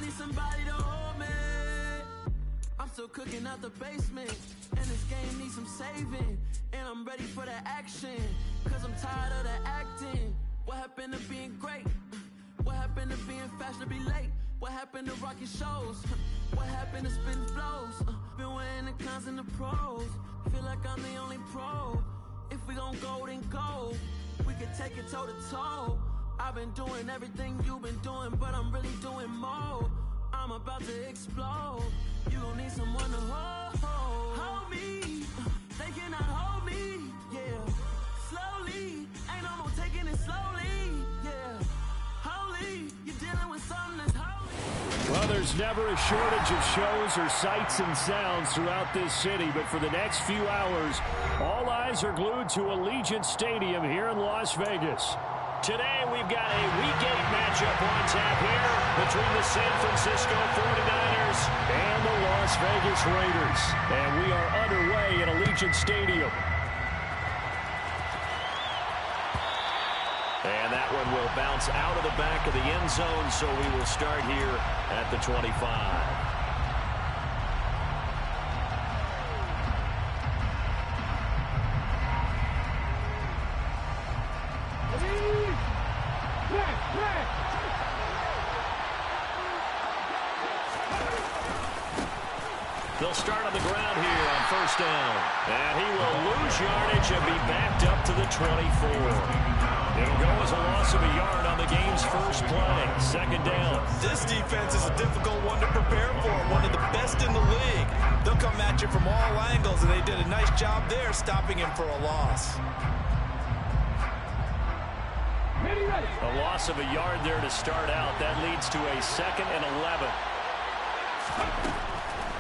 need somebody to hold me. I'm still cooking out the basement, and this game needs some saving. And I'm ready for the action, cause I'm tired of the acting. What happened to being great? What happened to being fashionably late? What happened to rocking shows? What happened to spitting flows? Been weighing the cons and the pros. Feel like I'm the only pro. If we gon' go, then go. We could take it toe to toe. I've been doing everything you've been doing, but I'm really doing more. I'm about to explode. You gon' need someone to hold me. They cannot hold me, yeah. Slowly, ain't no more taking it slowly, yeah. Holy, you're dealing with something that's holy. Well, there's never a shortage of shows or sights and sounds throughout this city, but for the next few hours, all eyes are glued to Allegiant Stadium here in Las Vegas. Today, we've got a Week 8 matchup on tap here between the San Francisco 49ers and the Las Vegas Raiders. And we are underway at Allegiant Stadium. And that one will bounce out of the back of the end zone, so we will start here at the 25. They'll start on the ground here on first down. And he will lose yardage and be backed up to the 24. It'll go as a loss of a yard on the game's first play. Second down. This defense is a difficult one to prepare for. One of the best in the league. They'll come at you from all angles, and they did a nice job there stopping him for a loss. A loss of a yard there to start out. That leads to a 2nd and 11.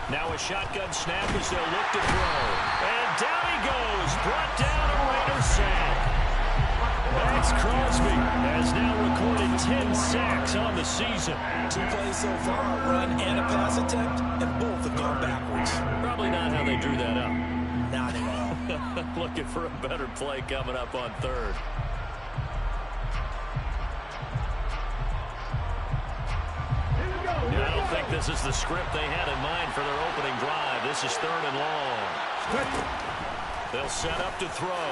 Now a shotgun snap as they'll look to throw. And down he goes. Brought down a Raider sack. Max Crosby has now recorded 10 sacks on the season. 2 plays so far, a run and a pass attempt, and both have gone backwards. Probably not how they drew that up. Not at all. Looking for a better play coming up on third. I don't think this is the script they had in mind for their opening drive. This is 3rd and long. They'll set up to throw.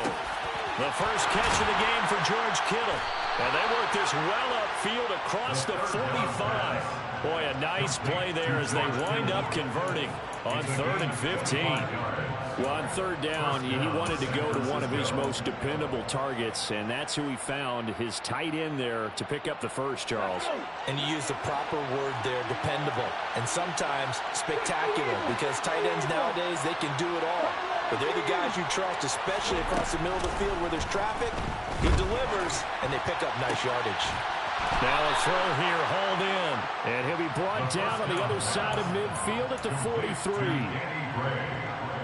The first catch of the game for George Kittle. And they work this well upfield across the 45. Boy, a nice play there as they wind up converting on 3rd and 15. Well, on 3rd down, he wanted to go to one of his most dependable targets, and that's who he found, his tight end there, to pick up the first, Charles. And you use the proper word there, dependable, and sometimes spectacular, because tight ends nowadays, they can do it all. But they're the guys you trust, especially across the middle of the field where there's traffic. He delivers, and they pick up nice yardage. Now a throw here, hauled in, and he'll be brought down on the other side of midfield at the 43.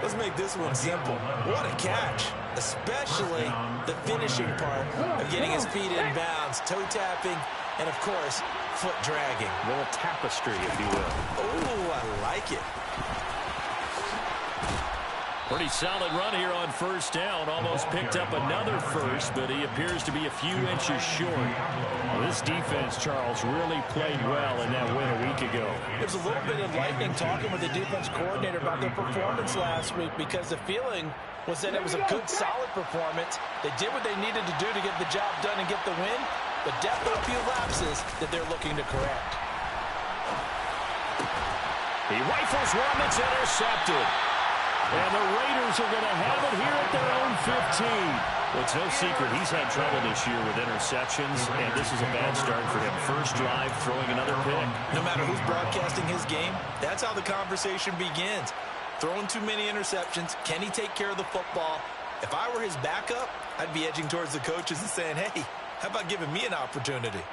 Let's make this one simple. What a catch, especially the finishing part of getting his feet in bounds, toe tapping, and of course, foot dragging. A little tapestry, if you will. Oh, I like it. Pretty solid run here on first down. Almost picked up another first, but he appears to be a few inches short. Well, this defense, Charles, really played well in that win a week ago. It was a little bit enlightening talking with the defense coordinator about their performance last week, because the feeling was that it was a good, solid performance. They did what they needed to do to get the job done and get the win, but definitely a few lapses that they're looking to correct. He rifles one that's intercepted. And the Raiders are going to have it here at their own 15. Well, it's no secret he's had trouble this year with interceptions, and this is a bad start for him. First drive, throwing another pick. No matter who's broadcasting his game, that's how the conversation begins. Throwing too many interceptions, can he take care of the football? If I were his backup, I'd be edging towards the coaches and saying, hey, how about giving me an opportunity?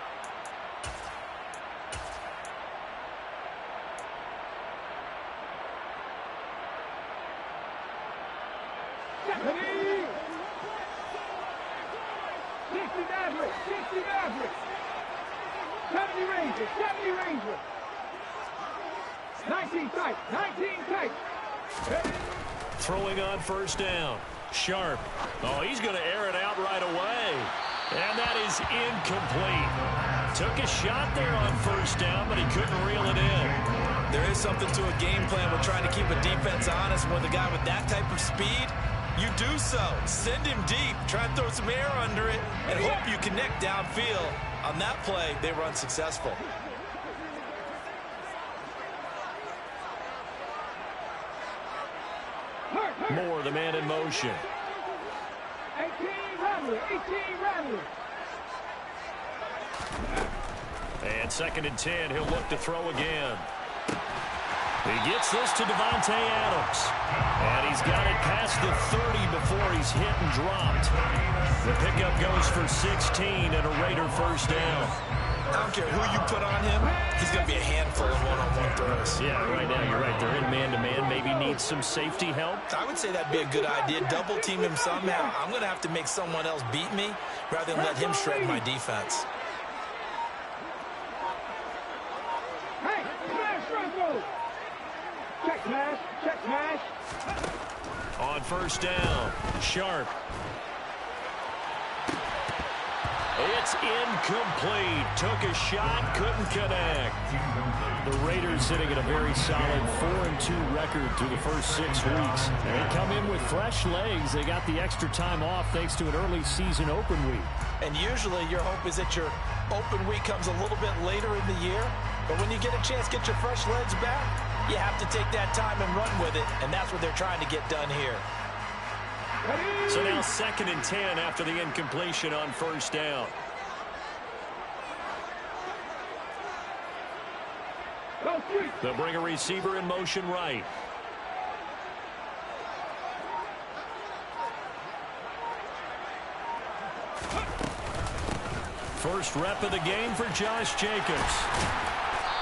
Throwing on first down. Sharp. Oh, he's going to air it out right away. And that is incomplete. Took a shot there on first down, but he couldn't reel it in. There is something to a game plan with trying to keep a defense honest. With a guy with that type of speed, you do so. Send him deep. Try and throw some air under it and hope you connect downfield. On that play, they were unsuccessful. Moore, the man in motion. 18 Rattler. And 2nd and 10, he'll look to throw again. He gets this to Devontae Adams. And he's got it past the 30 before he's hit and dropped. The pickup goes for 16 and a Raider first down. I don't care who you put on him, he's going to be a handful of one-on-one throws. Yeah, right now you're right. They're in man-to-man. Maybe needs some safety help. I would say that'd be a good idea. Double team him somehow. I'm going to have to make someone else beat me rather than let him shred my defense. Hey, smash, Rambo! Check smash. On first down, Sharp. It's incomplete. Took a shot, couldn't connect. The Raiders sitting at a very solid 4-2 record through the first 6 weeks. They come in with fresh legs. They got the extra time off thanks to an early season open week. And usually your hope is that your open week comes a little bit later in the year. But when you get a chance to get your fresh legs back, you have to take that time and run with it. And that's what they're trying to get done here. So now 2nd and 10 after the incompletion on first down. They'll bring a receiver in motion right. First rep of the game for Josh Jacobs.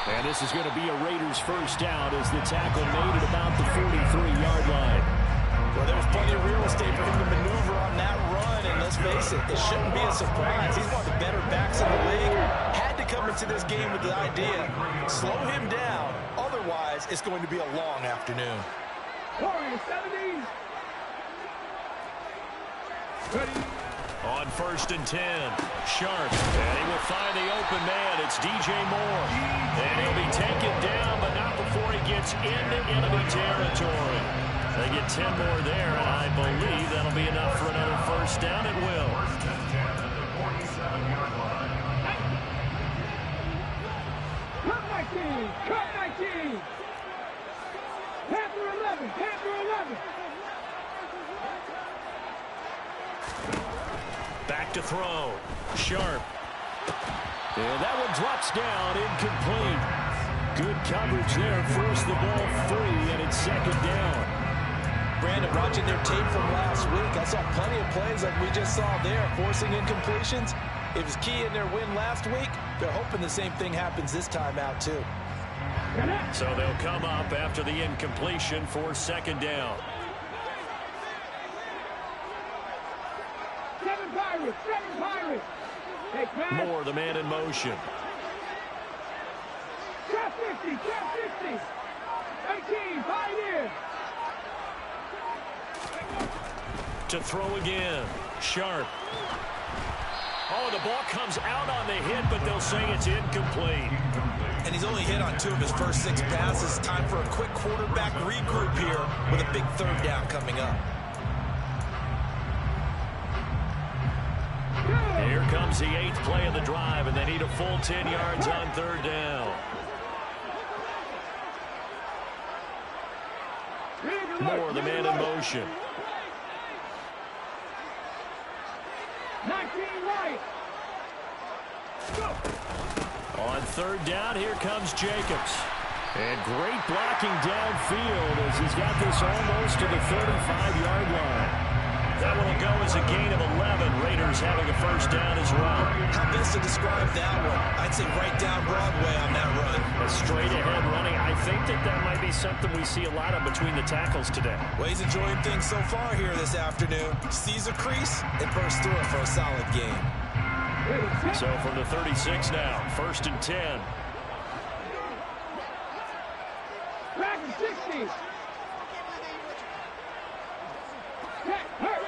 And this is going to be a Raiders first down as the tackle made at about the 43-yard line. Well, there was plenty of real estate for him to maneuver on that run, and let's face it, it shouldn't be a surprise. He's one of the better backs in the league. Had to come into this game with the idea, slow him down, otherwise it's going to be a long afternoon. On first and 10, Sharp, and he will find the open man. It's DJ Moore, and he'll be taken down, but not before he gets into enemy territory. They get 10 more there, and I believe that'll be enough for another first down. It will. Cut 19. Panther 11. Back to throw. Sharp. And that one drops down, incomplete. Good coverage there, forced the ball free, and it's 2nd down. Brandon, watching their tape from last week, I saw plenty of plays like we just saw there, forcing incompletions. It was key in their win last week. They're hoping the same thing happens this time out, too. So they'll come up after the incompletion for 2nd down. 7 Pirates. Moore, the man in motion. Trap 50. 18, Pioneer. To throw again. Sharp. Oh, the ball comes out on the hit, but they'll say it's incomplete. And he's only hit on 2 of his first 6 passes. Time for a quick quarterback regroup here with a big 3rd down coming up. Here comes the 8th play of the drive, and they need a full 10 yards on 3rd down. Moore, the man in motion. 19 right. On 3rd down, here comes Jacobs. And great blocking downfield as he's got this almost to the 35-yard line. That one will go as a gain of 11. Raiders having a first down as well. How best to describe that one? I'd say right down Broadway on that run. A straight-ahead running. I think that might be something we see a lot of between the tackles today. Well, he's enjoying things so far here this afternoon. Sees a crease and bursts through it for a solid game. So from the 36 now, 1st and 10. Back to 60. Hurt.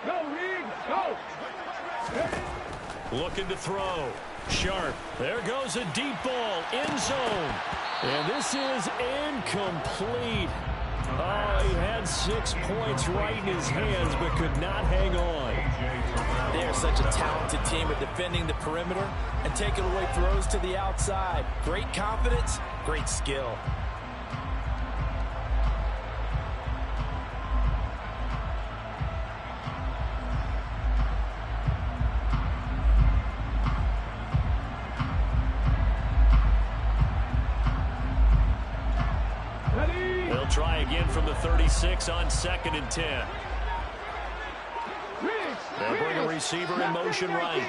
Go, Reed. Go. Looking to throw. Sharp. There goes a deep ball. End zone. And this is incomplete. Oh, he had 6 points right in his hands, but could not hang on. They are such a talented team at defending the perimeter and taking away throws to the outside. Great confidence, great skill. They'll try again from the 36 on 2nd and 10. They'll bring a receiver in motion right.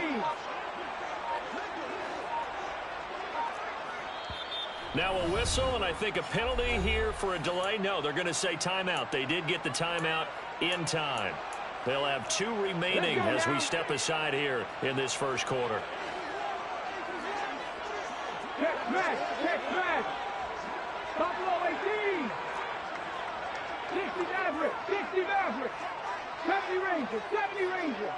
Now a whistle, and I think a penalty here for a delay. No, they're going to say timeout. They did get the timeout in time. They'll have 2 remaining as we step aside here in this first quarter. Check back. Buffalo 18. 60 Maverick. 70 Ranger.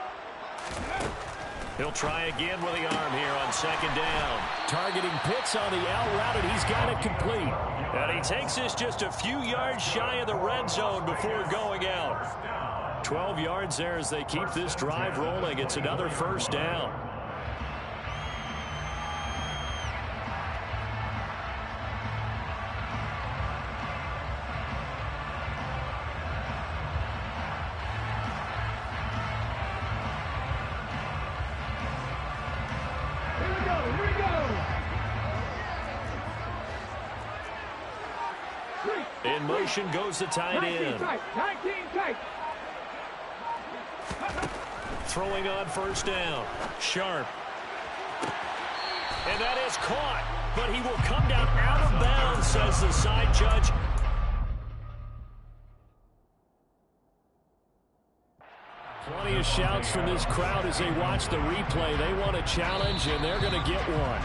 He'll try again with the arm here on 2nd down. Targeting Pitts on the out route, and he's got it complete. And he takes this just a few yards shy of the red zone before going out. 12 yards there as they keep this drive rolling. It's another first down. In motion goes the tight end. 19 tight. Throwing on first down. Sharp. And that is caught. But he will come down out of bounds, says the side judge. Plenty of shouts from this crowd as they watch the replay. They want a challenge, and they're going to get one.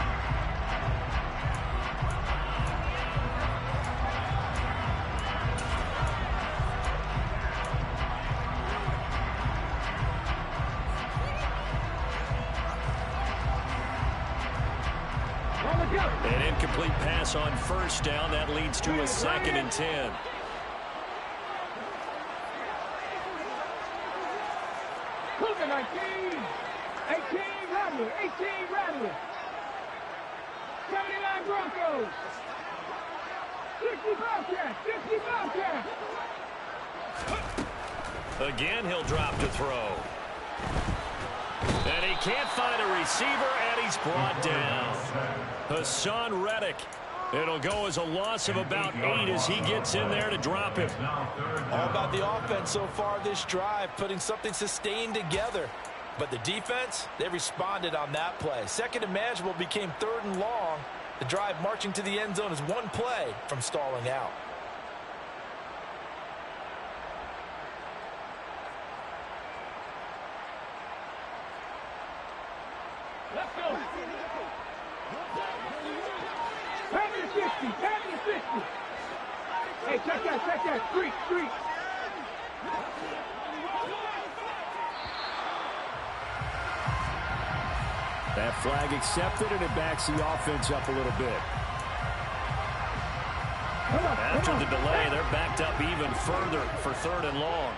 An incomplete pass on first down. That leads to a 2nd and 10. Look at 19. 18 Rattler. 79 Broncos. 60 Bobcats. Again, he'll drop to throw. And he can't find a receiver, and he's brought down. Hassan Reddick. It'll go as a loss of about 8 as he gets in there to drop him. All about the offense so far this drive, putting something sustained together. But the defense, they responded on that play. 2nd and manageable became 3rd and long. The drive marching to the end zone is 1 play from stalling out. Let's go. 50. Hey, check that. Street. That flag accepted, and it backs the offense up a little bit. After the delay, they're backed up even further for 3rd and long.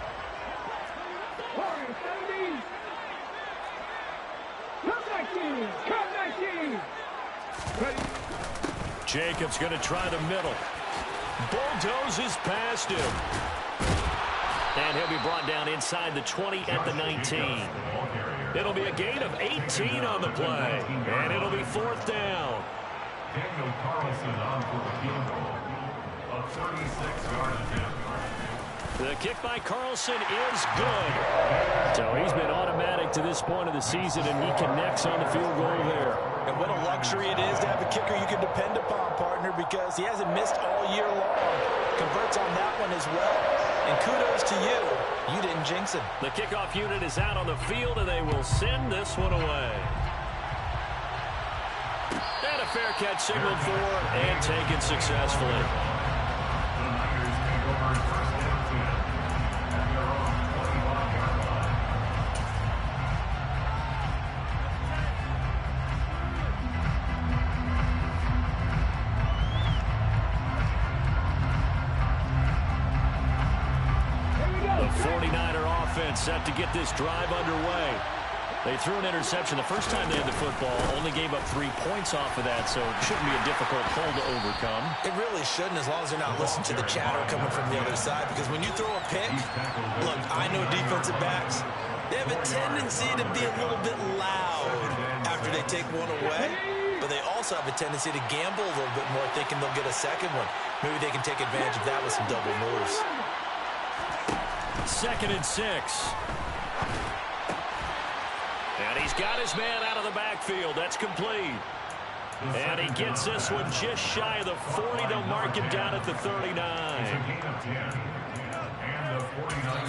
Come 19. Ready. Jacobs going to try the middle. Bulldozes past him. And he'll be brought down inside the 20 at the 19. It'll be a gain of 18 on the play. And it'll be 4th down. Daniel Carlson on for the field goal of 36-yard attempt. The kick by Carlson is good. So he's been automatic to this point of the season, and he connects on the field goal there. And what a luxury it is to have a kicker you can depend upon, partner, because he hasn't missed all year long. Converts on that one as well. And kudos to you. You didn't jinx him. The kickoff unit is out on the field, and they will send this one away. And a fair catch signaled for and taken successfully. The Niners take over 1st and 10 at their own 21-yard line. set to get this drive underway. They threw an interception the first time they had the football, only gave up 3 points off of that, so it shouldn't be a difficult hole to overcome. It really shouldn't, as long as they're not listening to the chatter coming from the other side, because when you throw a pick, look, I know defensive backs, they have a tendency to be a little bit loud after they take one away, but they also have a tendency to gamble a little bit more, thinking they'll get a second one. Maybe they can take advantage of that with some double moves. 2nd and 6. And he's got his man out of the backfield. That's complete. And he gets this one just shy of the 40. They'll mark him down at the 39.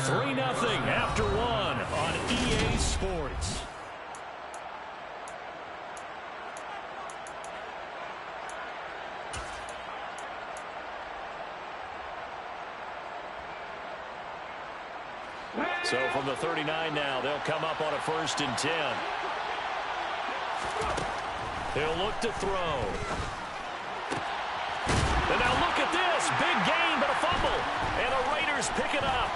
3-0 after 1 on EA Sports. So from the 39 now, they'll come up on a 1st and 10. He'll look to throw. And now look at this. Big gain, but a fumble. And the Raiders pick it up.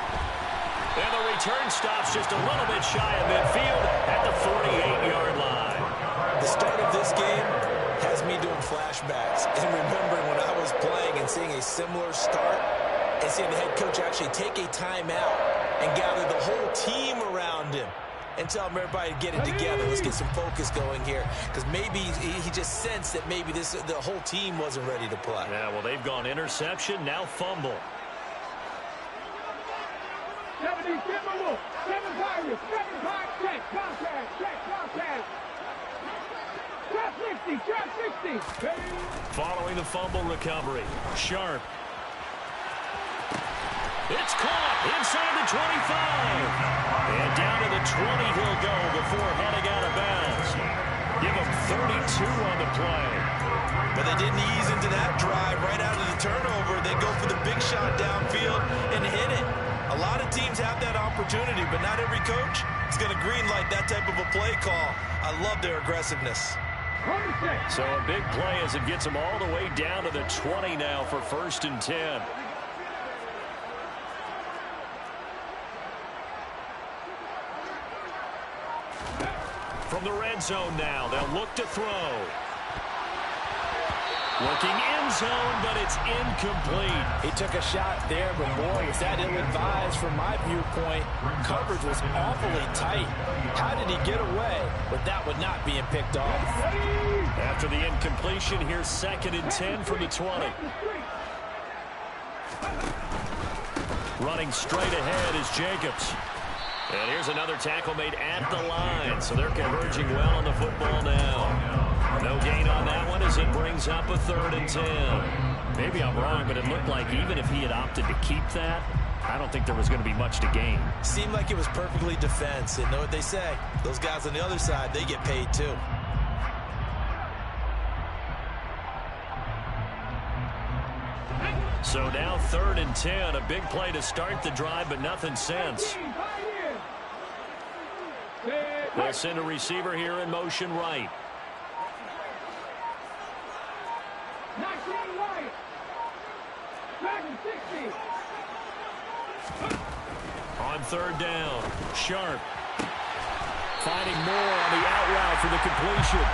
And the return stops just a little bit shy of midfield at the 48-yard line. The start of this game has me doing flashbacks and remembering when I was playing and seeing a similar start and seeing the head coach actually take a timeout and gather the whole team around him and tell him everybody to get it together. Let's get some focus going here, because maybe he just sensed that maybe the whole team wasn't ready to play. Yeah, well, they've gone interception, now fumble. 70, 7 check, contact. Drop 60. Following the fumble recovery, Sharp. It's caught inside the 25. And down to the 20 he'll go before heading out of bounds. Give him 32 on the play. But they didn't ease into that drive right out of the turnover. They go for the big shot downfield and hit it. A lot of teams have that opportunity, but not every coach is going to green light that type of a play call. I love their aggressiveness. So a big play as it gets them all the way down to the 20 now for 1st and 10. From the red zone now, they'll look to throw. Looking end zone, but it's incomplete. He took a shot there, but boy, was that ill-advised from my viewpoint. Coverage was awfully tight. How did he get away with that one not being picked off? After the incompletion, here's 2nd and 10 from the 20. Running straight ahead is Jacobs. And here's another tackle made at the line, so they're converging well on the football now. No gain on that one as it brings up a 3rd and 10. Maybe I'm wrong, but it looked like even if he had opted to keep that, I don't think there was going to be much to gain. Seemed like it was perfectly defense. And know what they say? Those guys on the other side, they get paid too. So now 3rd and 10, a big play to start the drive, but nothing since. They'll send a receiver here in motion right. On 3rd down, Sharp. Finding more on the out route for the completion.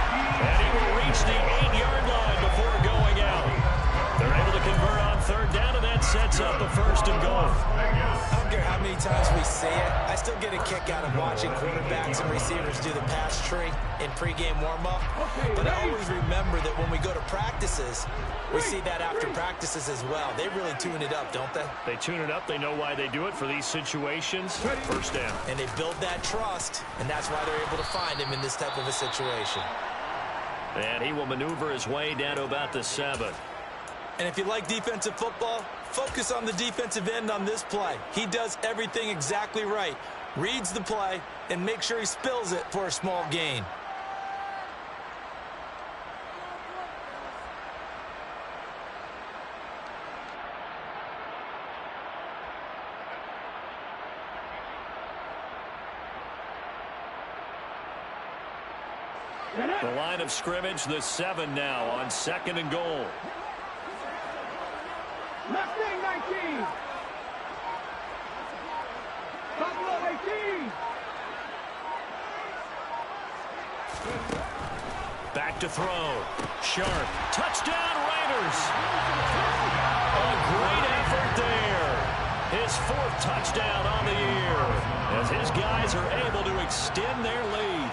And he will reach the 8-yard line before going out. They're able to convert on 3rd down, and that sets up a 1st and goal. I don't care how many times we see it. I still get a kick out of watching quarterbacks and receivers do the pass tree in pregame warm-up. But I always remember that when we go to practices, we see that after practices as well. They really tune it up, don't they? They tune it up. They know why they do it for these situations. 1st down. And they build that trust, and that's why they're able to find him in this type of a situation. And he will maneuver his way down to about the 7. And if you like defensive football, focus on the defensive end on this play. He does everything exactly right. Reads the play and makes sure he spills it for a small gain. The line of scrimmage, the 7 now on 2nd and goal. Left wing 19. Buffalo 18. Back to throw. Sharp. Touchdown, Raiders. A great effort there. His 4th touchdown on the year as his guys are able to extend their lead.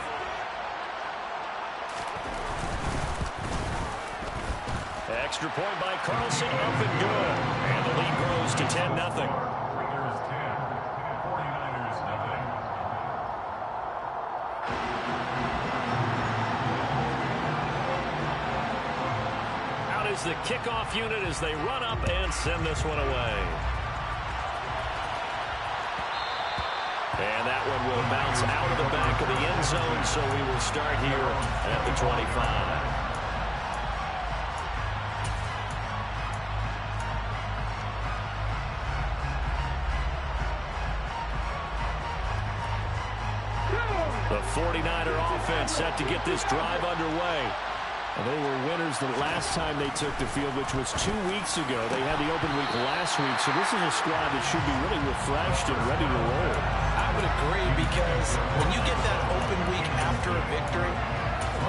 Extra point by Carlson, up and good. And the lead grows to 10-0. Raiders 10, 49ers nothing. Out is the kickoff unit as they run up and send this one away. And that one will bounce out of the back of the end zone, so we will start here at the 25. The 49er offense set to get this drive underway. And they were winners the last time they took the field, which was 2 weeks ago. They had the open week last week, so this is a squad that should be really refreshed and ready to roll. I would agree, because when you get that open week after a victory,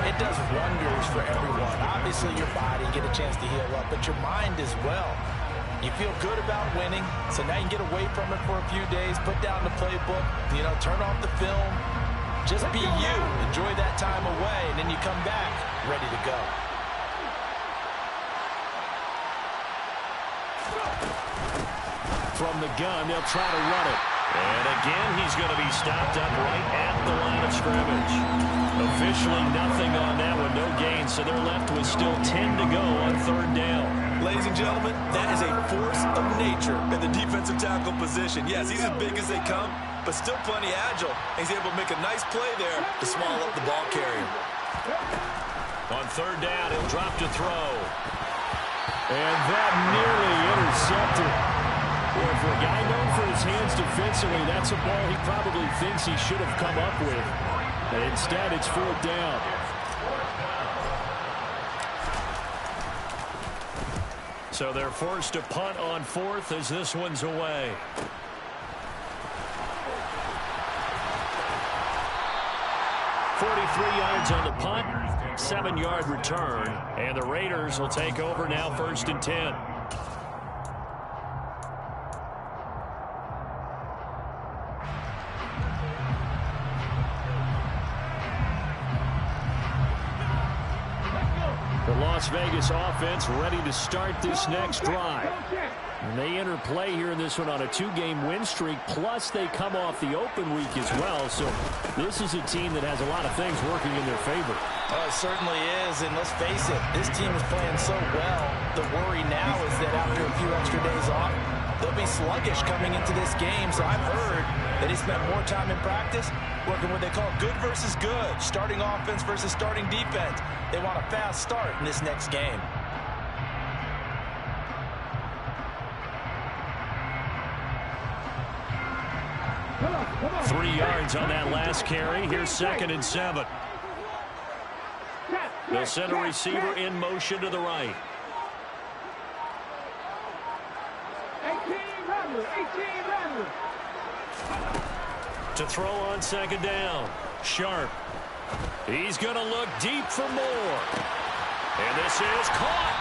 it does wonders for everyone. Obviously, your body, get a chance to heal up, but your mind as well. You feel good about winning, so now you can get away from it for a few days, put down the playbook, turn off the film. Just be you. Enjoy that time away, and then you come back ready to go. From the gun, they'll try to run it. And again, he's going to be stopped up right at the line of scrimmage. Officially nothing on that one, no gain, so they're left with still 10 to go on 3rd down. Ladies and gentlemen, that is a force of nature in the defensive tackle position. Yes, he's as big as they come, but still plenty agile. He's able to make a nice play there to swallow up the ball carrier. On 3rd down, he'll drop to throw. And that nearly intercepted. Well, for a guy known for his hands defensively, that's a ball he probably thinks he should have come up with. And instead, it's 4th down. So they're forced to punt on 4th as this one's away. .43 yards on the punt, 7-yard return, and the Raiders will take over now 1st and 10. The Las Vegas offense ready to start this next drive. And they enter play here in this one on a 2-game win streak, plus they come off the open week as well. So this is a team that has a lot of things working in their favor. Oh, it certainly is, and let's face it, this team is playing so well. The worry now is that after a few extra days off, they'll be sluggish coming into this game. So I've heard that he spent more time in practice working what they call good versus good, starting offense versus starting defense. They want a fast start in this next game. Come on. 3 yards on that last carry. Here's 2nd and 7. They'll send a receiver in motion to the right. 18 Rattler. To throw on 2nd down. Sharp. He's going to look deep for more. And this is caught.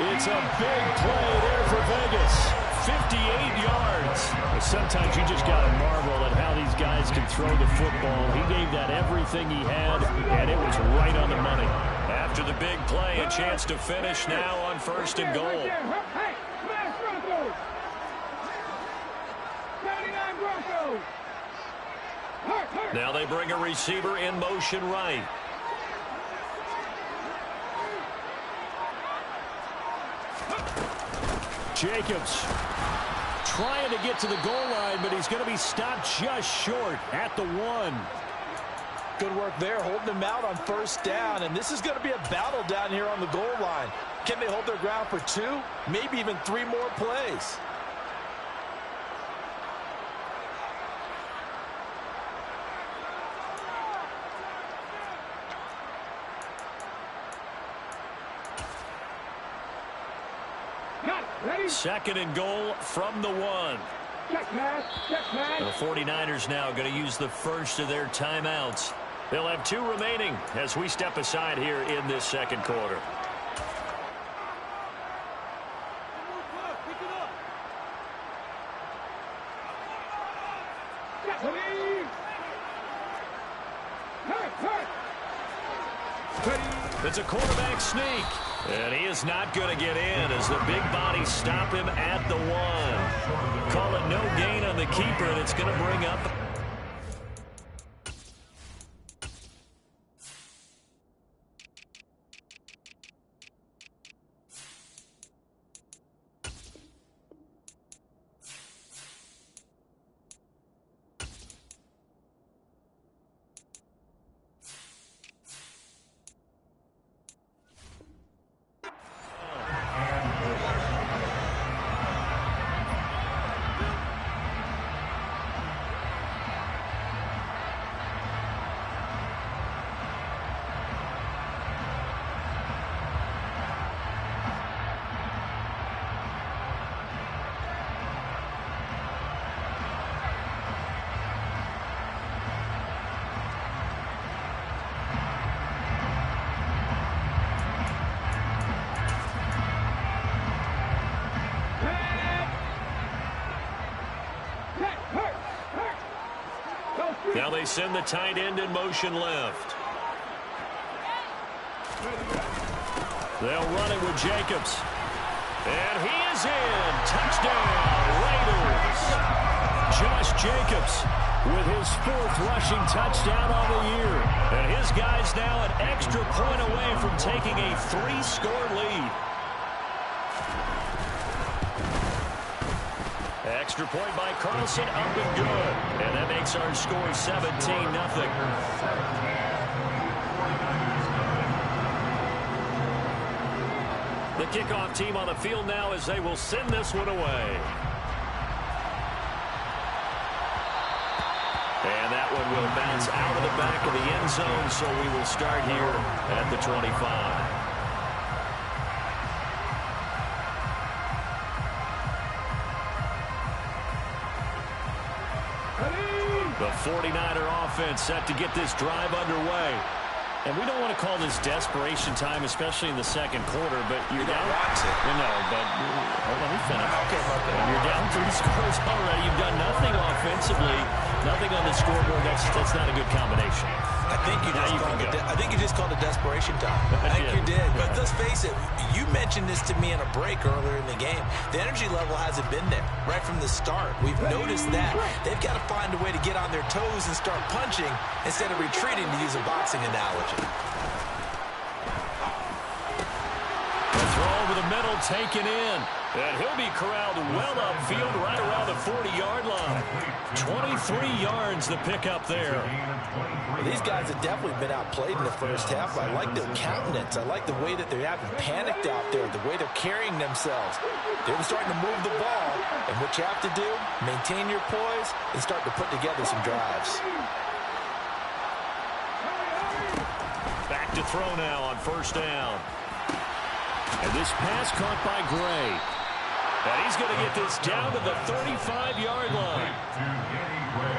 It's a big play there for Vegas. 58 yards. Sometimes you just got to marvel at how these guys can throw the football. He gave that everything he had, and it was right on the money. After the big play, a chance to finish now on 1st and goal. Hey, smash Broncos. 79 Broncos. Now they bring a receiver in motion right. Jacobs trying to get to the goal line, but he's going to be stopped just short at the 1. Good work there, holding him out on 1st down, and this is going to be a battle down here on the goal line. Can they hold their ground for 2, maybe even 3 more plays? Ready? 2nd and goal from the 1. Check, man. The 49ers now going to use the first of their timeouts. They'll have 2 remaining as we step aside here in this second quarter. It's a quarterback sneak, and he is not going to get in as the big bodies stop him at the 1. Call it no gain on the keeper, and it's going to bring up Now they send the tight end in motion left. They'll run it with Jacobs. And he is in. Touchdown, Raiders. Josh Jacobs with his 4th rushing touchdown on the year. And his guys now an extra point away from taking a 3-score lead. Extra point by Carlson, up and good. And that makes our score 17-0. The kickoff team on the field now as they will send this one away. And that one will bounce out of the back of the end zone, so we will start here at the 25. The 49er offense set to get this drive underway. And we don't want to call this desperation time, especially in the second quarter, but you're down. You know, but let me finish. Okay. You're down 3 scores already. You've done nothing offensively, nothing on the scoreboard. That's not a good combination. I think you just called it desperation time. I think you did. But let's face it, you mentioned this to me in a break earlier in the game. The energy level hasn't been there right from the start. We've noticed that. They've got to find a way to get on their toes and start punching instead of retreating, to use a boxing analogy. The throw over the middle, taken in. And he'll be corralled well upfield right around the 40-yard line. 23 yards the pickup there. Well, these guys have definitely been outplayed in the first half. I like their countenance. I like the way that they haven't panicked out there, the way they're carrying themselves. They're starting to move the ball. And what you have to do, maintain your poise and start to put together some drives. Back to throw now on first down. And this pass caught by Gray. And he's going to get this down to the 35-yard line.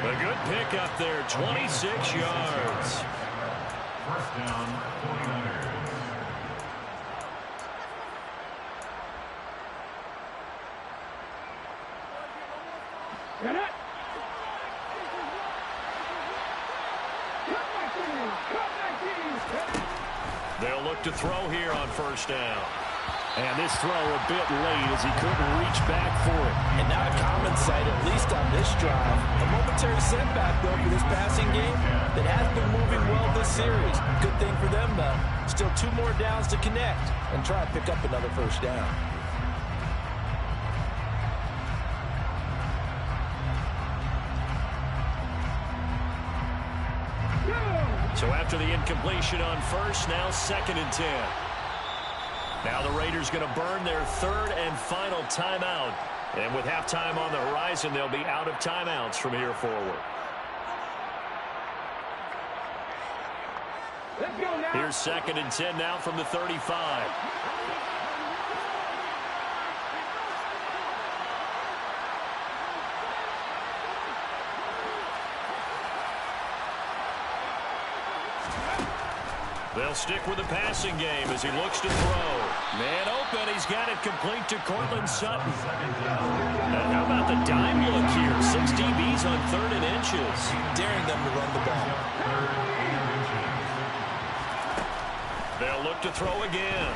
A good pickup there, 26 yards. First down, 49ers. Get it. They'll look to throw here on first down. And this throw a bit late as he couldn't reach back for it. And not a common sight, at least on this drive. A momentary setback, though, for this passing game that has been moving well this series. Good thing for them, though. Still 2 more downs to connect and try to pick up another first down. So after the incompletion on first, now 2nd and 10. Now the Raiders going to burn their 3rd and final timeout. And with halftime on the horizon, they'll be out of timeouts from here forward. Let's go now. Here's 2nd and 10 now from the 35. They'll stick with the passing game as he looks to throw. Man open. He's got it complete to Cortland Sutton. How about the dime look here? 6 DBs on 3rd and inches. Daring them to run the ball. They'll look to throw again.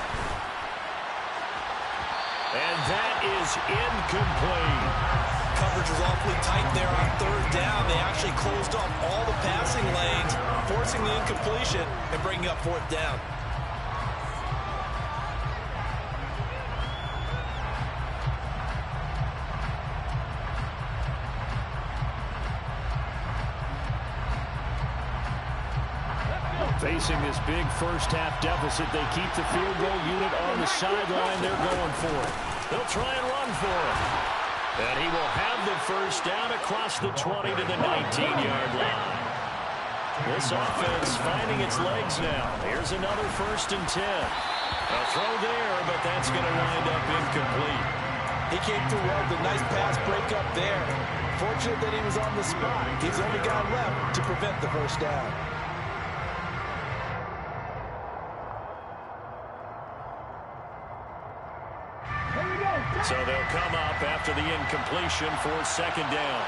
And that is incomplete. Coverage was awfully tight there on 3rd down. They actually closed off all the passing lanes, forcing the incompletion and bringing up 4th down. Facing this big first-half deficit, they keep the field goal unit on the sideline. They're going for it. They'll try and run for it. And he will have the first down across the 20 to the 19-yard line. This offense finding its legs now. Here's another 1st and 10. A throw there, but that's going to wind up incomplete. He came through well with a nice pass breakup there. Fortunate that he was on the spot. He's the only guy left to prevent the first down. So they'll come up after the incompletion for 2nd down.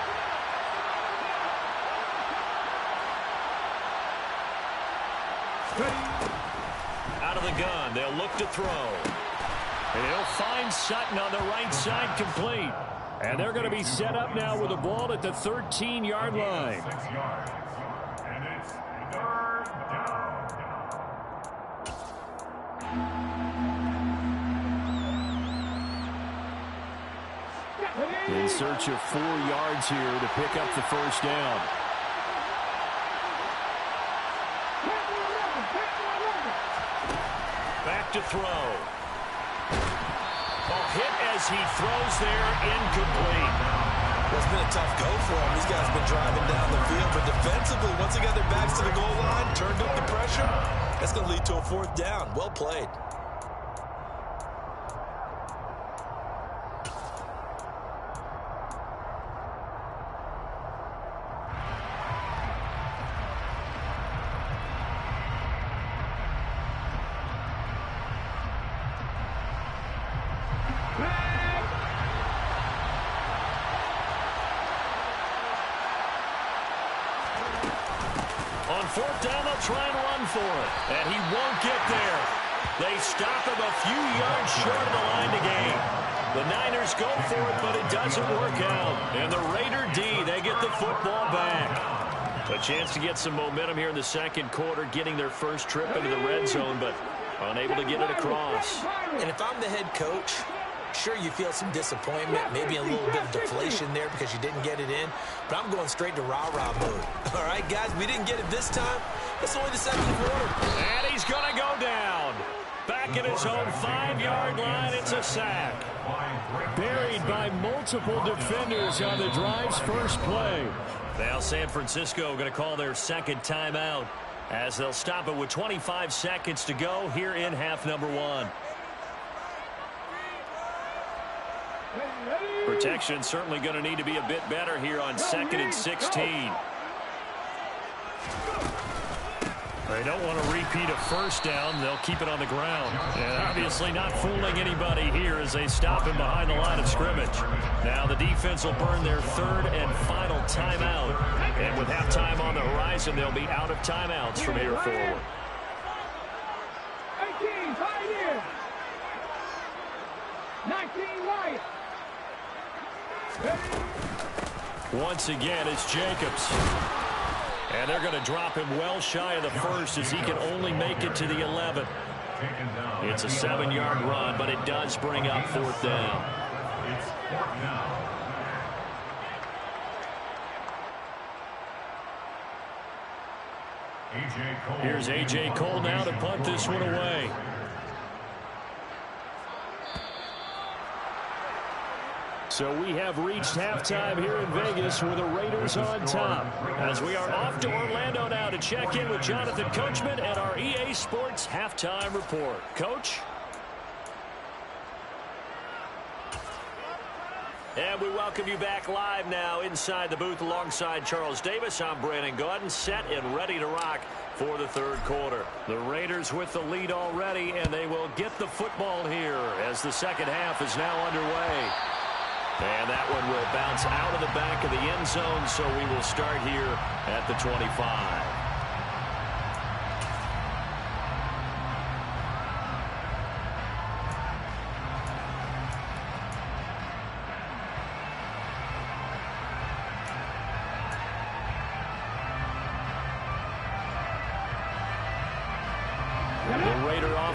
Out of the gun, they'll look to throw. And he'll find Sutton on the right side complete. And they're going to be set up now with the ball at the 13-yard line. 6 yards. And it's 3rd down. In search of 4 yards here to pick up the first down. Back to throw. Ball hit as he throws there, incomplete. Well, it's been a tough go for him. These guys have been driving down the field, but defensively, once they got their backs to the goal line, turned up the pressure, that's going to lead to a 4th down. Well played. On 4th down, they'll try and run for it. And he won't get there. They stop him a few yards short of the line to gain. The Niners go for it, but it doesn't work out. And the Raider D, they get the football back. A chance to get some momentum here in the 2nd quarter, getting their first trip into the red zone, but unable to get it across. And if I'm the head coach, sure, you feel some disappointment, maybe a little bit of deflation there because you didn't get it in, but I'm going straight to rah-rah mode. All right, guys, we didn't get it this time. It's only the 2nd quarter. And he's going to go down. Back at his own 5-yard line, it's a sack. Buried by multiple defenders on the drive's first play. Now San Francisco going to call their 2nd timeout as they'll stop it with 25 seconds to go here in half number 1. Protection certainly going to need to be a bit better here on 2nd and 16. They don't want to repeat a first down. They'll keep it on the ground. And obviously not fooling anybody here as they stop him behind the line of scrimmage. Now the defense will burn their 3rd and final timeout. And with halftime on the horizon, they'll be out of timeouts from here forward. 18, Pioneer. 19, Wyatt. Once again, it's Jacobs. And they're going to drop him well shy of the first as he can only make it to the 11. It's a 7-yard run, but it does bring up 4th down. It's 4th down. Here's A.J. Cole now to punt this one away. So we have reached halftime here in Vegas with the Raiders on top. As we are off to Orlando now to check in with Jonathan Coachman at our EA Sports Halftime Report. Coach? And we welcome you back live now inside the booth alongside Charles Davis. I'm Brandon Gaudin, set and ready to rock for the third quarter. The Raiders with the lead already, and they will get the football here as the second half is now underway. And that one will bounce out of the back of the end zone, so we will start here at the 25.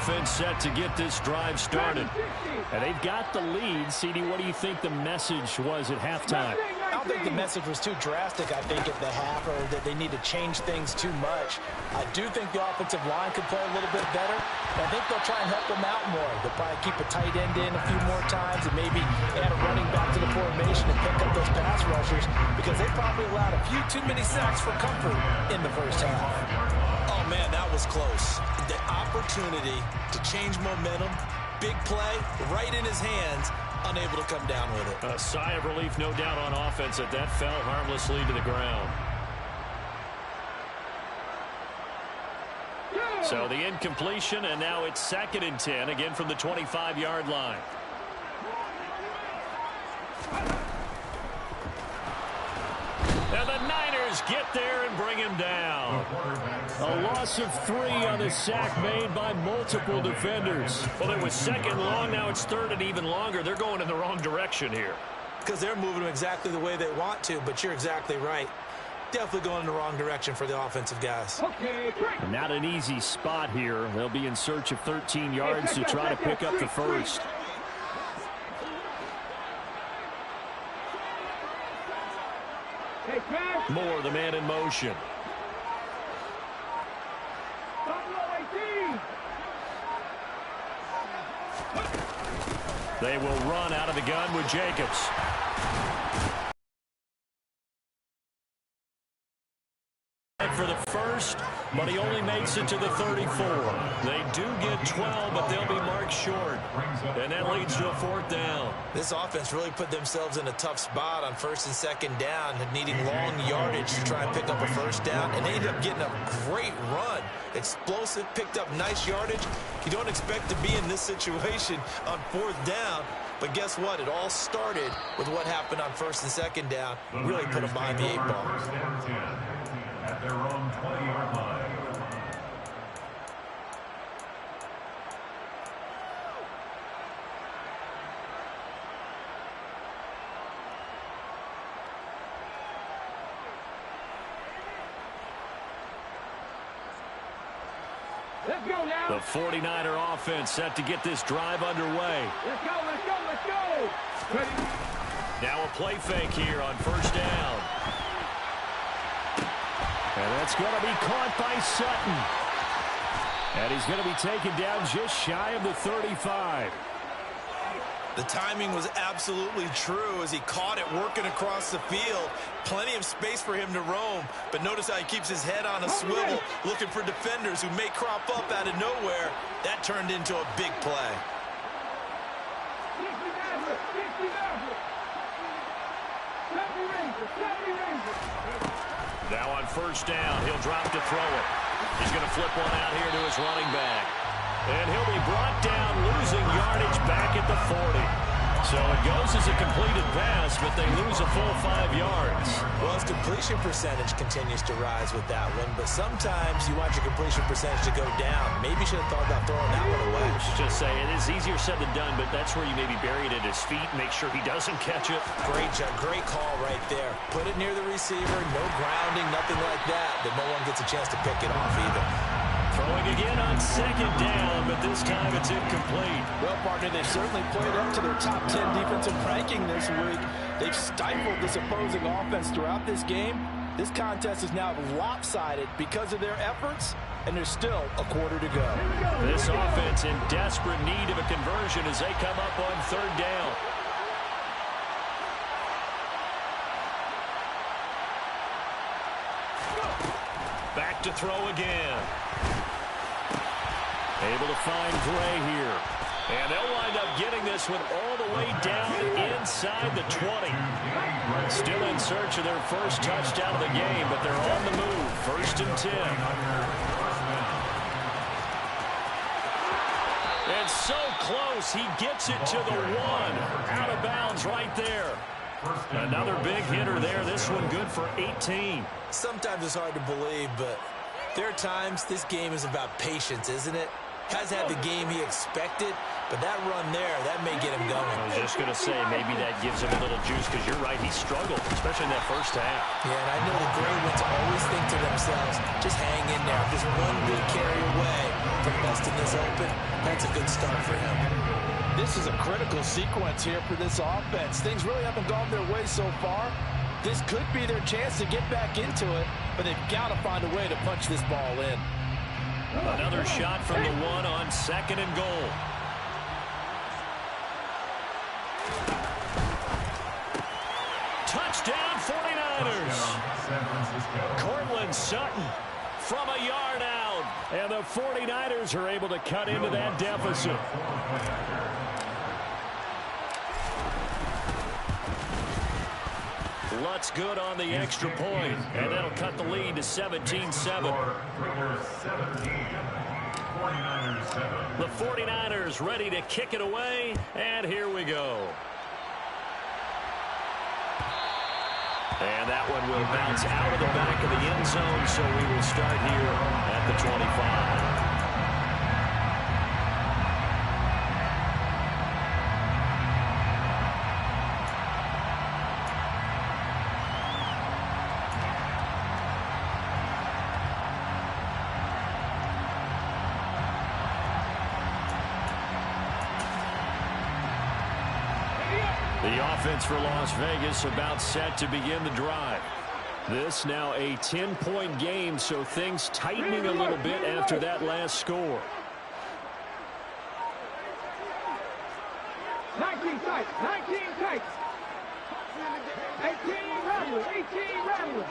Offense set to get this drive started. And they've got the lead. CD, what do you think the message was at halftime? I don't think the message was too drastic, I think, at the half, or that they need to change things too much. I do think the offensive line could play a little bit better. I think they'll try and help them out more. They'll probably keep a tight end in a few more times and maybe add a running back to the formation and pick up those pass rushers, because they probably allowed a few too many sacks for comfort in the first half. Oh, man, that was close. The opportunity to change momentum, big play, right in his hands, unable to come down with it. A sigh of relief, no doubt, on offense that fell harmlessly to the ground. So the incompletion, and now it's 2nd and 10, again from the 25-yard line. Now the Niners get there and bring him down. A loss of 3 on the sack made by multiple defenders. Well, it was second long. Now it's third and even longer. They're going in the wrong direction here. Because they're moving them exactly the way they want to, but you're exactly right. Definitely going in the wrong direction for the offensive guys. Not an easy spot here. They'll be in search of 13 yards to try to pick up the first. Moore, the man in motion. They will run out of the gun with Jacobs. For the first, but he only makes it to the 34. They do get 12, but they'll be marked short. And that leads to a 4th down. This offense really put themselves in a tough spot on 1st and 2nd down, needing long yardage to try and pick up a 1st down, and they ended up getting a great run. Explosive, picked up nice yardage. You don't expect to be in this situation on 4th down, but guess what? It all started with what happened on 1st and 2nd down. Really put them behind the 8 ball. At their own 20-yard line. Let's go now. The 49er offense set to get this drive underway. Let's go, let's go, let's go. Ready. Now a play fake here on 1st down. And that's going to be caught by Sutton. And he's going to be taken down just shy of the 35. The timing was absolutely true as he caught it working across the field. Plenty of space for him to roam, but notice how he keeps his head on a swivel looking for defenders who may crop up out of nowhere. That turned into a big play. Now on 1st down, he'll drop to throw it. He's going to flip one out here to his running back. And he'll be brought down, losing yardage back at the 40. So it goes as a completed pass, but they lose a full 5 yards. Well, his completion percentage continues to rise with that one, but sometimes you want your completion percentage to go down. Maybe you should have thought about throwing that one away. I should just say, it is easier said than done, but that's where you maybe bury it at his feet, make sure he doesn't catch it. Great job, great call right there. Put it near the receiver, no grounding, nothing like that, but no one gets a chance to pick it off either. Throwing again on 2nd down, but this time it's incomplete. Well, partner, they've certainly played up to their top 10 defensive ranking this week. They've stifled this opposing offense throughout this game. This contest is now lopsided because of their efforts, and there's still a quarter to go. This offense in desperate need of a conversion as they come up on 3rd down. Back to throw again. Able to find Gray here. And they'll wind up getting this one all the way down inside the 20. Still in search of their first touchdown of the game, but they're on the move. 1st and 10. And so close, he gets it to the 1. Out of bounds right there. Another big hitter there. This one good for 18. Sometimes it's hard to believe, but there are times this game is about patience, isn't it? Hasn't had the game he expected, but that run there, that may get him going. I was just going to say, maybe that gives him a little juice, because you're right, he struggled, especially in that first half. Yeah, and I know the great ones always think to themselves, just hang in there. Just one good carry away from busting this open. That's a good start for him. This is a critical sequence here for this offense. Things really haven't gone their way so far. This could be their chance to get back into it, but they've got to find a way to punch this ball in. Another shot from the 1 on 2nd and goal. Touchdown 49ers. Cortland Sutton from a yard out. And the 49ers are able to cut into that deficit. Lutz good on the extra point, and that'll cut the lead to 17-7. The 49ers ready to kick it away, and here we go. And that one will bounce out of the back of the end zone, so we will start here at the 25. The offense for Las Vegas about set to begin the drive. This now a 10-point game, so things tightening a little bit after that last score. 19 tight, 19 tight. 18 rattler, 18 rattler.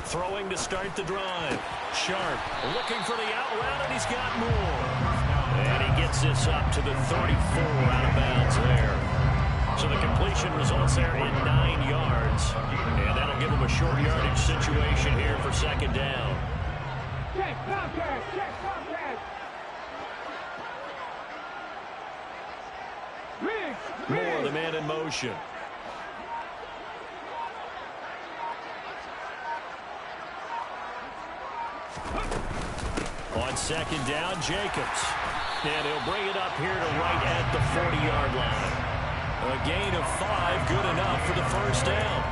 Throwing to start the drive. Sharp looking for the out route, and he's got more. And he gets this up to the 34 out of bounds there. So the completion results there in 9 yards. And that'll give him a short yardage situation here for 2nd down. Check, contact, check, contact. More the man in motion. On 2nd down, Jacobs. And he'll bring it up here to right at the 40-yard line. A gain of 5, good enough for the 1st down.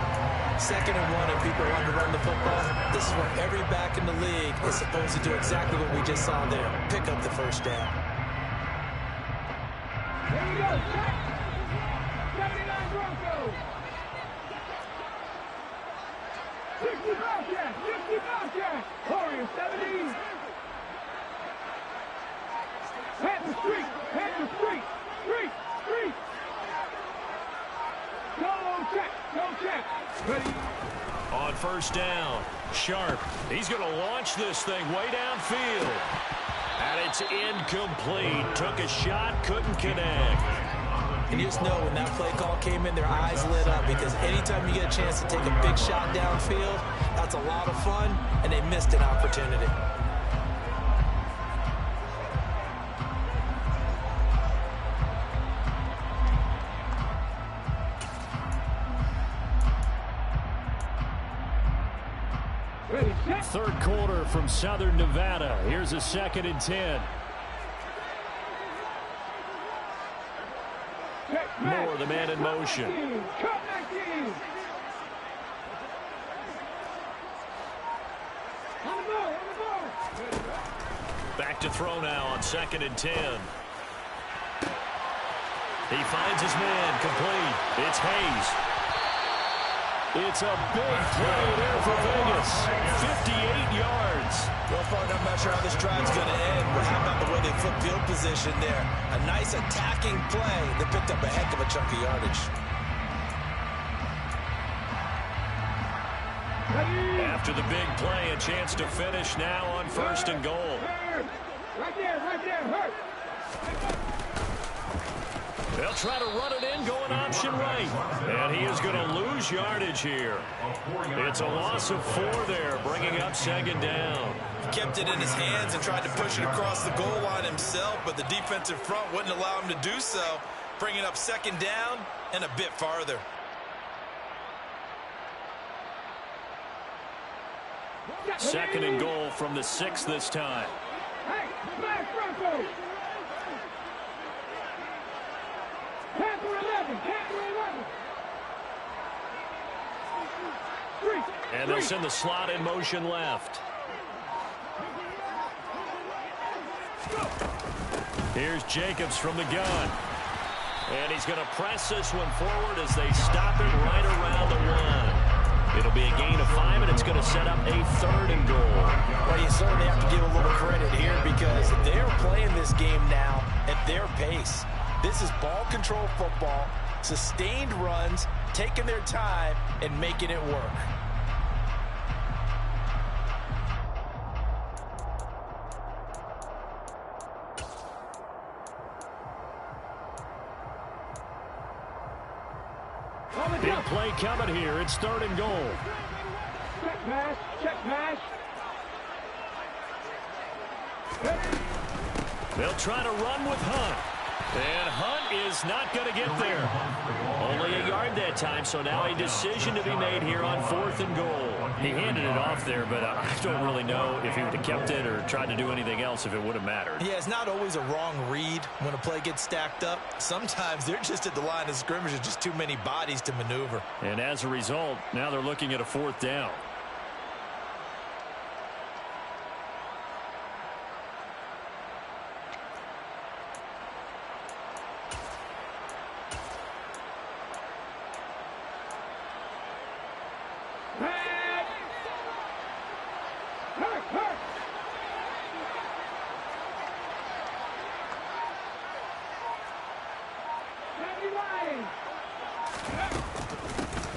2nd and 1, and people want to run the football. This is where every back in the league is supposed to do exactly what we just saw there. Pick up the 1st down. Here we go. 79 Broncos. 60 Bobcats. 60 Bobcats. Warriors 70. Panther streak. Panther streak. Streak. Streak. Go check. Go check. Ready. On 1st down, Sharp. He's going to launch this thing way downfield. And it's incomplete. Took a shot, couldn't connect. And you just know when that play call came in, their eyes lit up, because anytime you get a chance to take a big shot downfield, that's a lot of fun, and they missed an opportunity. Third quarter from Southern Nevada. Here's a 2nd and 10. Moore, the man in motion. Back to throw now on 2nd and 10. He finds his man, complete. It's Hayes. It's a big play there for Vegas. 58 yards. Well, partner, I'm not sure how this drive's going to end, but how about the way they flip field position there? A nice attacking play that picked up a heck of a chunk of yardage. After the big play, a chance to finish now on 1st and goal. Right there, hurt. They'll try to run it in, going option right. And he is going to lose yardage here. It's a loss of 4 there, bringing up second down. He kept it in his hands and tried to push it across the goal line himself, but the defensive front wouldn't allow him to do so, bringing up second down and a bit farther. Second and goal from the 6 this time. Hey, smash Bronco! Panther 11, Panther 11. And they'll send the slot in motion left. Here's Jacobs from the gun. And he's going to press this one forward as they stop it right around the 1. It'll be a gain of 5, and it's going to set up a 3rd and goal. Well, you certainly have to give a little credit here because they're playing this game now at their pace. This is ball control football, sustained runs, taking their time, and making it work. Big play coming here. It's 3rd and goal. Check pass, check pass. They'll try to run with Hunt. And Hunt is not going to get there. Only a yard that time, so now a decision to be made here on 4th and goal. He handed it off there, but I don't really know if he would have kept it or tried to do anything else if it would have mattered. Yeah, it's not always a wrong read when a play gets stacked up. Sometimes they're just at the line of scrimmage with just too many bodies to maneuver. And as a result, now they're looking at a 4th down.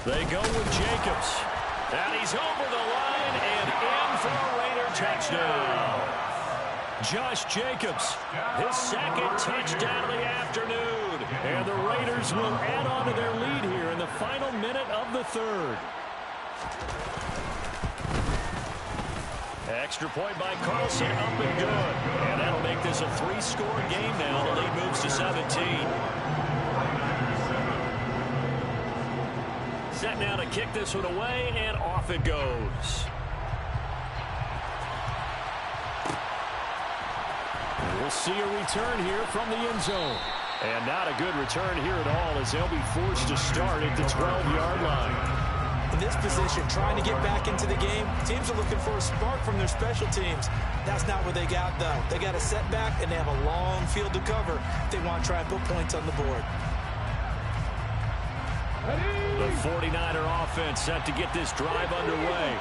They go with Jacobs. And he's over the line and in for a Raider touchdown. Josh Jacobs, his 2nd touchdown of the afternoon. And the Raiders will add on to their lead here in the final minute of the 3rd. Extra point by Carlson, up and good. And that'll make this a 3-score game now. The lead moves to 17. Set now to kick this one away, and off it goes. We'll see a return here from the end zone. And not a good return here at all as they'll be forced to start at the 12-yard line. In this position, trying to get back into the game, teams are looking for a spark from their special teams. That's not what they got, though. They got a setback, and they have a long field to cover if they want to try and put points on the board. The 49er offense set to get this drive underway.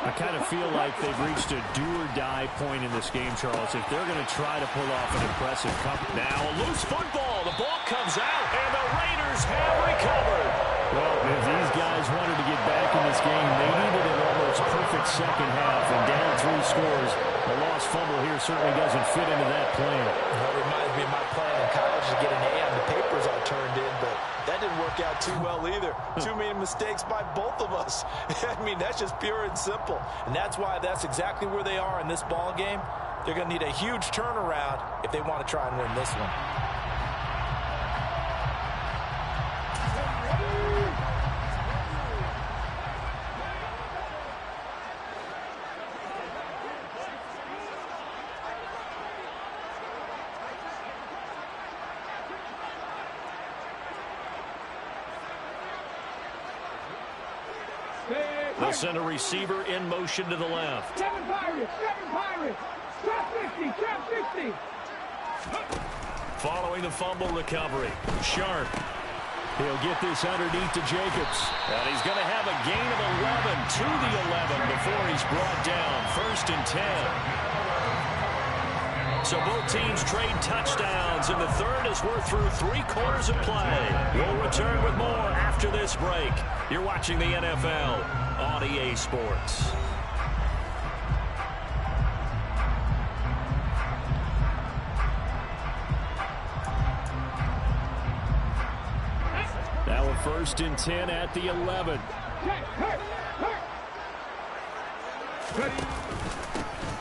I kind of feel like they've reached a do-or-die point in this game, Charles, if they're going to try to pull off an impressive comeback. Now a loose football. The ball comes out, and the Raiders have recovered. Well, if these guys wanted to get back in this game, they needed an almost perfect second half, and down 3 scores. A lost fumble here certainly doesn't fit into that plan. Well, it reminds me of my plan in college to get an A on the papers I turned in, but that didn't work out too well either. Too many mistakes by both of us. I mean, that's just pure and simple. And that's why that's exactly where they are in this ball game. They're going to need a huge turnaround if they want to try and win this one. They'll send a receiver in motion to the left. 7 Pirates, 7 Pirates. Trap 50, trap 60. Following the fumble recovery, Sharp. He'll get this underneath to Jacobs. And he's going to have a gain of 11 to the 11 before he's brought down. 1st and 10. So both teams trade touchdowns, and the 3rd as we're through 3 quarters of play. We'll return with more after this break. You're watching the NFL on EA Sports. First and 10 at the 11.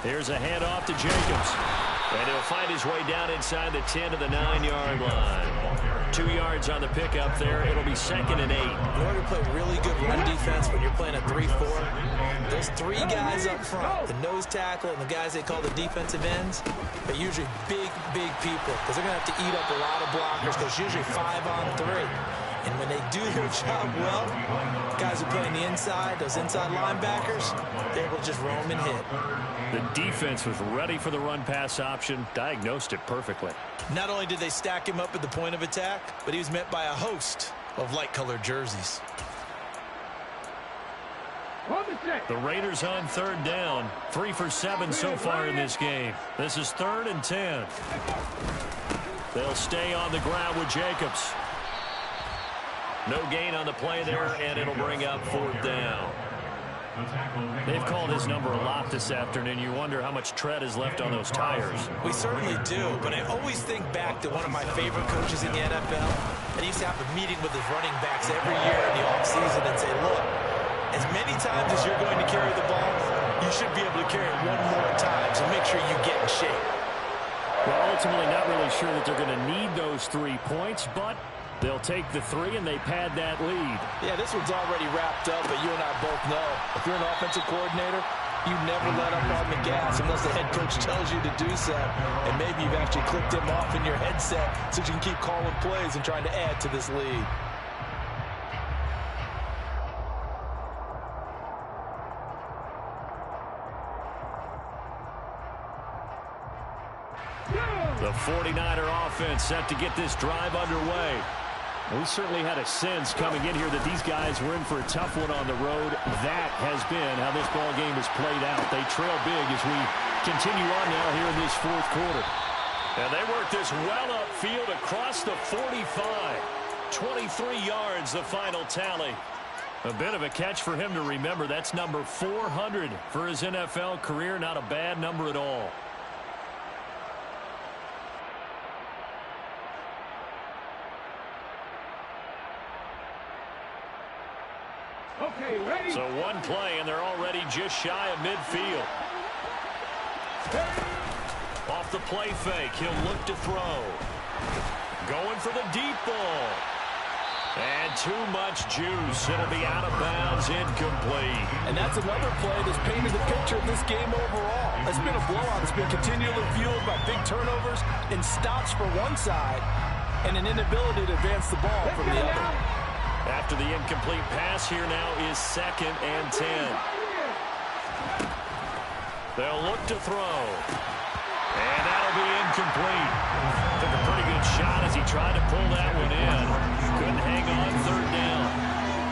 Here's a handoff to Jacobs. And he'll find his way down inside the 10 to the 9-yard line. 2 yards on the pickup there. It'll be 2nd and 8. In order to play really good run defense when you're playing a 3-4, those 3 guys up front, the nose tackle and the guys they call the defensive ends, are usually big people because they're going to have to eat up a lot of blockers because usually 5 on 3. And when they do their job well, guys who play on the inside, those inside linebackers, they're able to just roam and hit. The defense was ready for the run-pass option, diagnosed it perfectly. Not only did they stack him up at the point of attack, but he was met by a host of light-colored jerseys. The Raiders on 3rd down. 3 for 7 so far in this game. This is 3rd and 10. They'll stay on the ground with Jacobs. No gain on the play there, and it'll bring up 4th down. They've called his number a lot this afternoon. You wonder how much tread is left on those tires. We certainly do, but I always think back to one of my favorite coaches in the NFL. And he used to have a meeting with his running backs every year in the offseason and say, look, as many times as you're going to carry the ball, you should be able to carry it 1 more time, so make sure you get in shape. Well, ultimately not really sure that they're going to need those 3 points, but they'll take the 3 and they pad that lead. Yeah, this one's already wrapped up, but you and I both know if you're an offensive coordinator, you never let up on the gas unless the head coach tells you to do so. And maybe you've actually clicked him off in your headset so you can keep calling plays and trying to add to this lead. The 49er offense set to get this drive underway. We certainly had a sense coming in here that these guys were in for a tough one on the road. That has been how this ball game has played out. They trail big as we continue on now here in this 4th quarter. And they work this well upfield across the 45. 23 yards, the final tally. A bit of a catch for him to remember. That's number 400 for his NFL career. Not a bad number at all. Okay, ready? So 1 play, and they're already just shy of midfield. Off the play fake, he'll look to throw. Going for the deep ball. And too much juice. It'll be out of bounds, incomplete. And that's another play that's painted the picture of this game overall. It's been a blowout. It's been continually fueled by big turnovers and stops for one side and an inability to advance the ball from the other. After the incomplete pass, here now is 2nd and 10. They'll look to throw. And that'll be incomplete. Took a pretty good shot as he tried to pull that one in. Couldn't hang on 3rd down.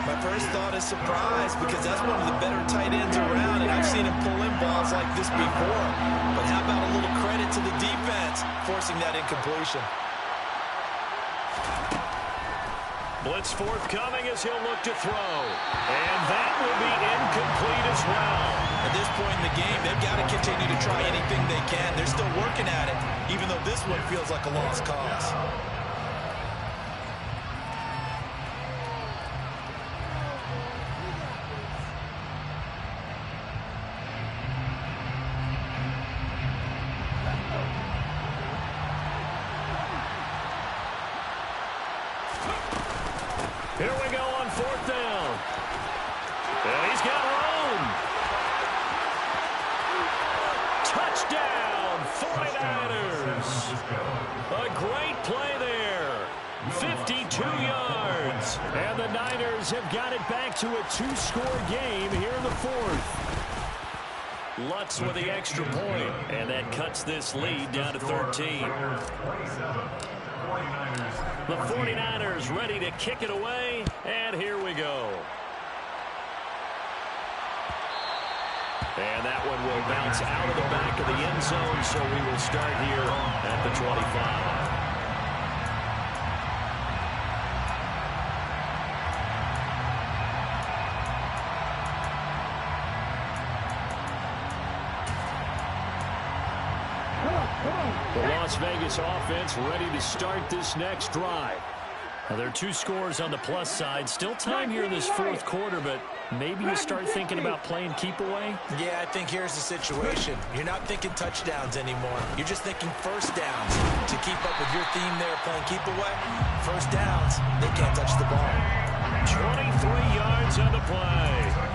My first thought is surprise because that's one of the better tight ends around, and I've seen him pull in balls like this before. But how about a little credit to the defense forcing that incompletion? Blitz forthcoming as he'll look to throw. And that will be incomplete as well. At this point in the game, they've got to continue to try anything they can. They're still working at it, even though this one feels like a lost cause. Here we go on 4th down. And he's got room. Touchdown, 49ers. A great play there. 52 yards. And the Niners have got it back to a 2-score game here in the 4th. Lutz with the extra point, and that cuts this lead down to 13. The 49ers ready to kick it away, and here we go. And that one will bounce out of the back of the end zone, so we will start here at the 25. The Las Vegas offense ready to start this next drive. Now, there are two scores on the plus side. Still time here in this fourth quarter, but maybe you start thinking about playing keep away? Yeah, I think here's the situation. You're not thinking touchdowns anymore. You're just thinking first downs. To keep up with your theme there, playing keep away, first downs, they can't touch the ball. 23 yards on the play.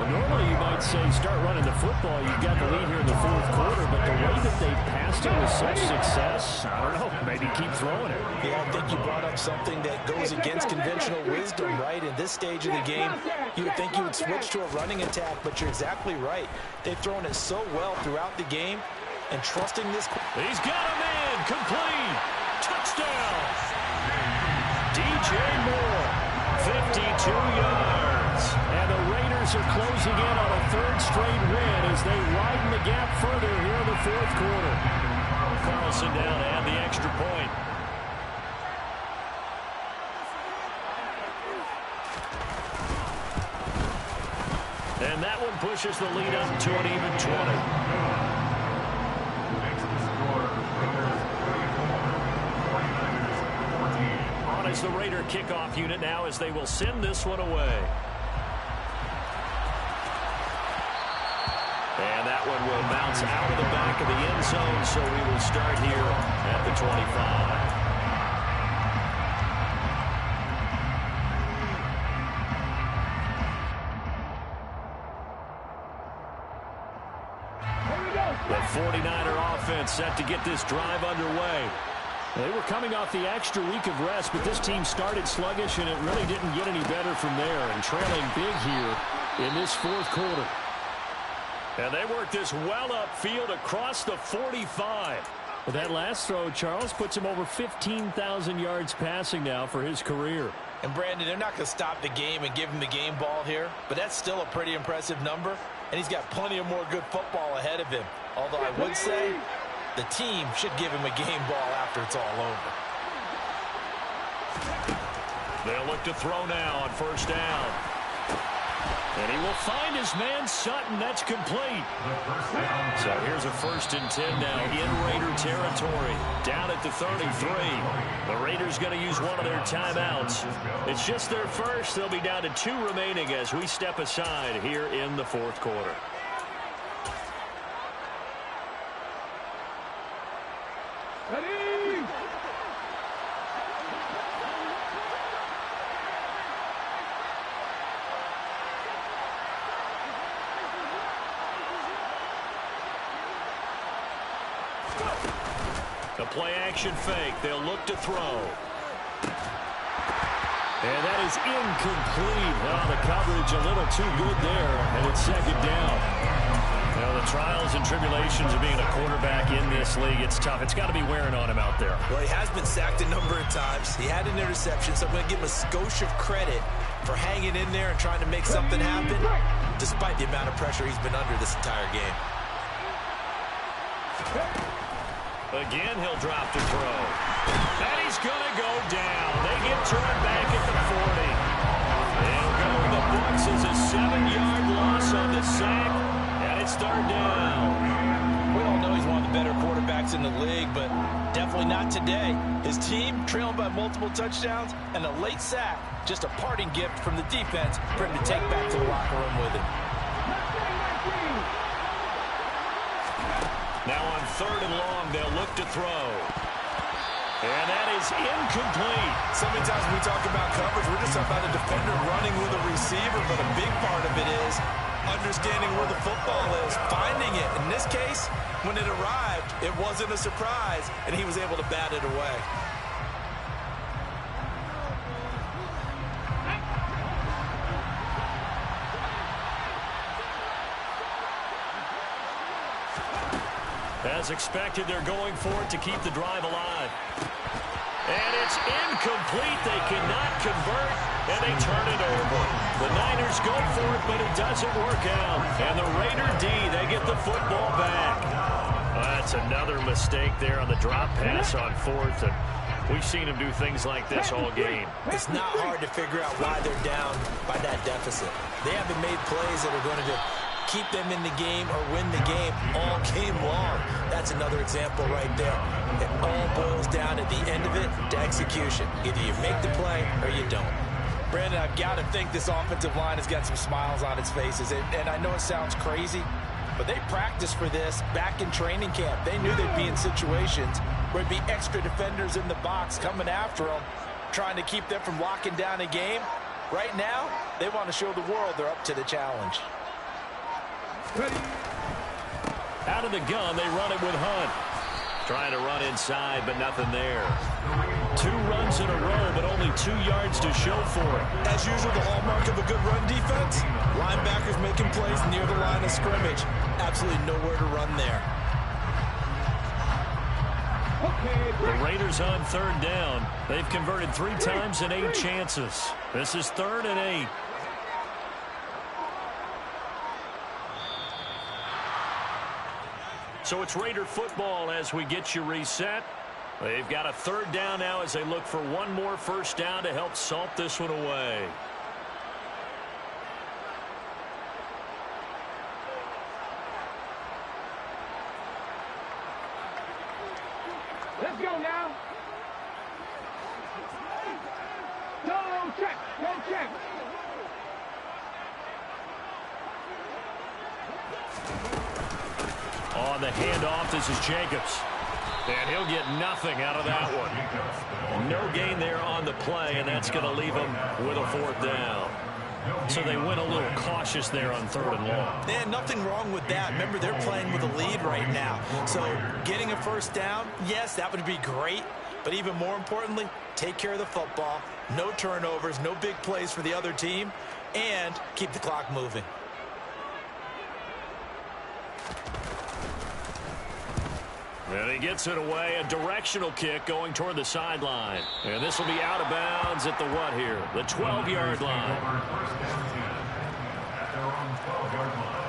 Well, normally you might say start running the football. You've got the lead here in the fourth quarter, but the way that they passed it with such success, I don't know, maybe keep throwing it. Yeah, I think you brought up something that goes against conventional wisdom, right? In this stage of the game, you would think you would switch to a running attack, but you're exactly right. They've thrown it so well throughout the game, and trusting this. He's got a man, complete, touchdown. DJ Moore, 52 yards. And the Raiders are closing in on a third straight win as they widen the gap further here in the fourth quarter. Carlson down to add the extra point. And that one pushes the lead up to an even 20. Is the Raider kickoff unit now as they will send this one away. And that one will bounce out of the back of the end zone, so we will start here at the 25. The 49er offense set to get this drive underway. They were coming off the extra week of rest, but this team started sluggish, and it really didn't get any better from there, and trailing big here in this fourth quarter. And they work this well upfield across the 45. But that last throw, Charles, puts him over 15,000 yards passing now for his career. And, Brandon, they're not going to stop the game and give him the game ball here, but that's still a pretty impressive number, and he's got plenty of more good football ahead of him. Although I would say the team should give him a game ball after it's all over. They'll look to throw now on first down. And he will find his man Sutton. That's complete. So here's a 1st and 10 now in Raider territory. Down at the 33. The Raiders going to use one of their timeouts. It's just their first. They'll be down to 2 remaining as we step aside here in the fourth quarter. The play-action fake. They'll look to throw. And that is incomplete. Oh, the coverage a little too good there, and it's second down. You know, the trials and tribulations of being a quarterback in this league, it's tough. It's got to be wearing on him out there. Well, he has been sacked a number of times. He had an interception, so I'm going to give him a skosh of credit for hanging in there and trying to make something happen, despite the amount of pressure he's been under this entire game. Again, he'll drop to throw. And he's going to go down. They get turned back at the 40. They'll go in the books as a 7-yard loss on the sack, and it's third down. We all know he's one of the better quarterbacks in the league, but definitely not today. His team trailing by multiple touchdowns, and a late sack, just a parting gift from the defense for him to take back to the locker room with him. Now on 3rd and long, they'll look to throw. And that is incomplete. So many times when we talk about coverage, we're just talking about a defender running with a receiver, but a big part of it is understanding where the football is, finding it. In this case, when it arrived, it wasn't a surprise, and he was able to bat it away. As expected, they're going for it to keep the drive alive. And it's incomplete. They cannot convert, and they turn it over. The Niners go for it, but it doesn't work out. And the Raider D, they get the football back. That's another mistake there on the drop pass on 4th. And we've seen him do things like this all game. It's not hard to figure out why they're down by that deficit. They haven't made plays that are going to keep them in the game or win the game all game long. That's another example right there. It all boils down at the end of it to execution. Either you make the play or you don't. Brandon, I've got to think this offensive line has got some smiles on its faces. And I know it sounds crazy, but they practiced for this back in training camp. They knew they'd be in situations where there'd be extra defenders in the box coming after them, trying to keep them from locking down a game. Right now, they want to show the world they're up to the challenge. Out of the gun, they run it with Hunt. Trying to run inside, but nothing there. 2 runs in a row, but only 2 yards to show for it. As usual, the hallmark of a good run defense, linebackers making plays near the line of scrimmage. Absolutely nowhere to run there. The Raiders on 3rd down. They've converted 3 times in 8 chances. This is 3rd and 8. So it's Raider football as we get you reset. They've got a 3rd down now as they look for one more first down to help salt this one away. Let's go now. Go check. Go check. On the handoff, this is Jacobs. And he'll get nothing out of that one. No gain there on the play, and that's going to leave him with a 4th down. So they went a little cautious there on 3rd and long. And nothing wrong with that. Remember, they're playing with a lead right now. So getting a first down, yes, that would be great. But even more importantly, take care of the football. No turnovers, no big plays for the other team, and keep the clock moving. And he gets it away, a directional kick going toward the sideline. And this will be out of bounds at the what here? The 12-yard line. First down 10 at their own 12-yard line.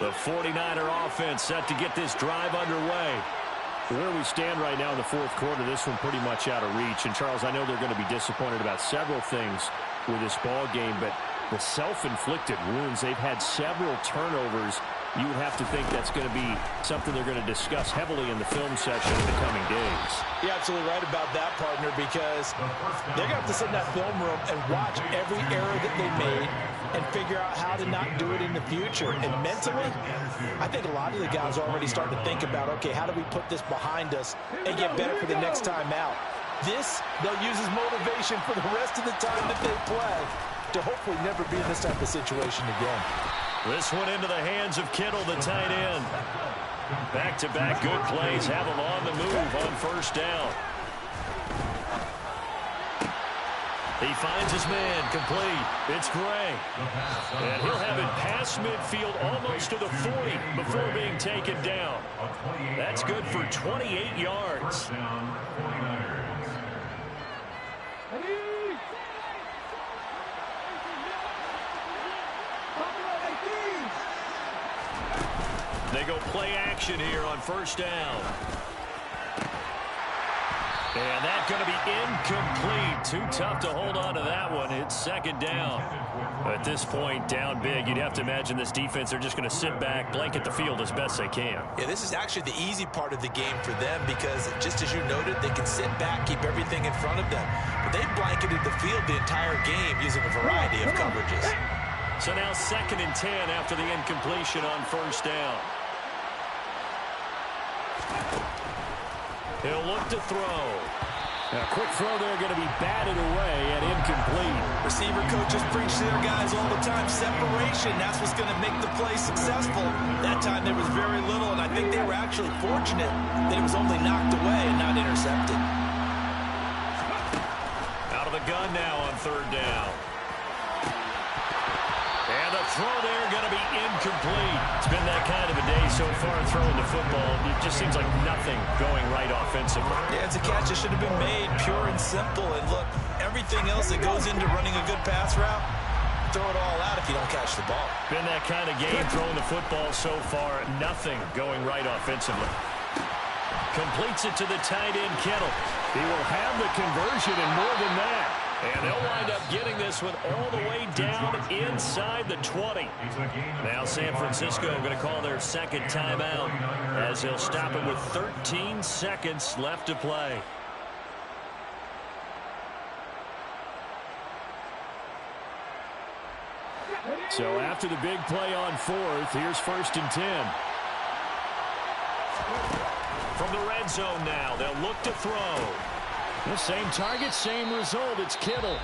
The 49er offense set to get this drive underway. Where we stand right now in the 4th quarter, this one pretty much out of reach. And, Charles, I know they're going to be disappointed about several things with this ball game, but the self-inflicted wounds, they've had several turnovers. You would have to think that's going to be something they're going to discuss heavily in the film session in the coming days. You're absolutely right about that, partner, because they're going to have to sit in that film room and watch every error that they made and figure out how to not do it in the future. And mentally, I think a lot of the guys are already starting to think about, okay, how do we put this behind us and get better for the next time out? This, they'll use as motivation for the rest of the time that they play to hopefully never be in this type of situation again. This one into the hands of Kittle, the tight end. Back-to-back good plays have him on the move on first down. He finds his man, complete. It's Gray. And he'll have it past midfield almost to the 40 before being taken down. That's good for 28 yards. They go play action here on first down. And that's going to be incomplete. Too tough to hold on to that one. It's second down. At this point, down big, you'd have to imagine this defense, they're just going to sit back, blanket the field as best they can. Yeah, this is actually the easy part of the game for them because, just as you noted, they can sit back, keep everything in front of them. But they've blanketed the field the entire game using a variety of coverages. So now 2nd and 10 after the incompletion on first down. He'll look to throw. A quick throw there going to be batted away and incomplete. Receiver coaches preach to their guys all the time. Separation, that's what's going to make the play successful. That time there was very little, and I think they were actually fortunate that it was only knocked away and not intercepted. Out of the gun now on third down. And the throw there going to be incomplete. It's been that kind of a day so far throwing the football. It just seems like nothing going right offensively. Yeah, it's a catch that should have been made, pure and simple. And look, everything else that goes into running a good pass route, throw it all out if you don't catch the ball. Been that kind of game throwing the football so far. Nothing going right offensively. Completes it to the tight end, Kittle. He will have the conversion and more than that. And they'll wind up getting this one all the way down inside the 20. Now San Francisco going to call their second timeout as they'll stop it with 13 seconds left to play. So after the big play on fourth, here's 1st and 10. From the red zone now, they'll look to throw. The same target, same result. It's Kittle.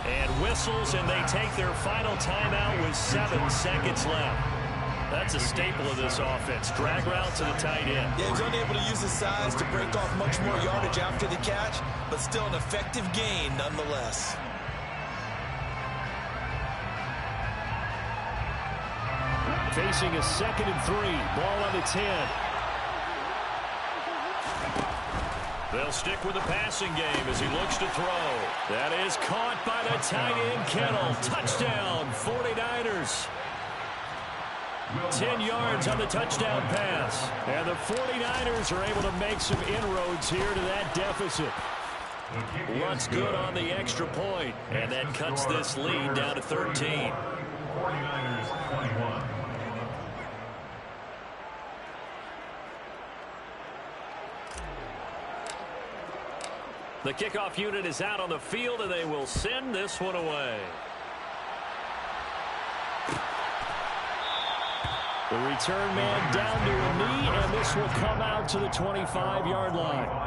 And whistles, and they take their final timeout with 7 seconds left. That's a staple of this offense. Drag route to the tight end. Yeah, he was unable to use his size to break off much more yardage after the catch, but still an effective gain nonetheless. Facing a 2nd and 3. Ball on the 10. They'll stick with the passing game as he looks to throw. That is caught by the tight end, Kittle. Touchdown, 49ers. 10 yards on the touchdown pass. And the 49ers are able to make some inroads here to that deficit. Looks good on the extra point. And that cuts this lead down to 13. 49ers 21. The kickoff unit is out on the field, and they will send this one away. The return man down to a knee, and this will come out to the 25-yard line.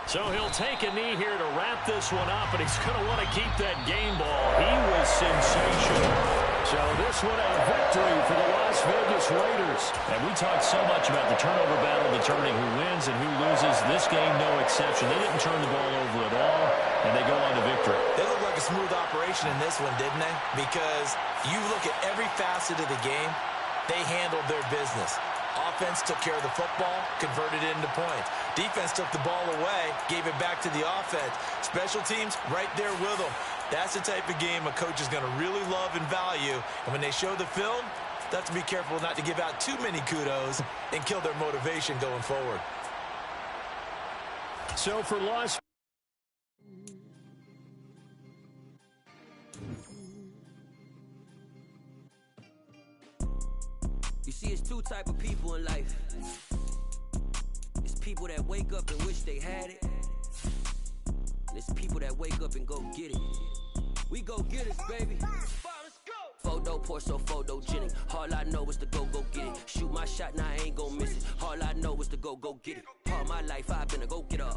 So he'll take a knee here to wrap this one up, and he's going to want to keep that game ball. He was sensational. So this one a victory for the Las Vegas Raiders. And we talked so much about the turnover battle determining who wins and who loses. This game, no exception. They didn't turn the ball over at all, and they go on to victory. They look like a smooth operation in this one, didn't they? Because you look at every facet of the game, they handled their business. Offense took care of the football, converted it into points. Defense took the ball away, gave it back to the offense. Special teams, right there with them. That's the type of game a coach is going to really love and value. And when they show the film, they have to be careful not to give out too many kudos and kill their motivation going forward. So for Las You see, it's two type of people in life. It's people that wake up and wish they had it. And it's people that wake up and go get it. We go get it, baby. Photo poor, so photogenic. All I know is to go get it. Shoot my shot, now I ain't gon' miss it. All I know is to go get it. All my life I've been a go-getter.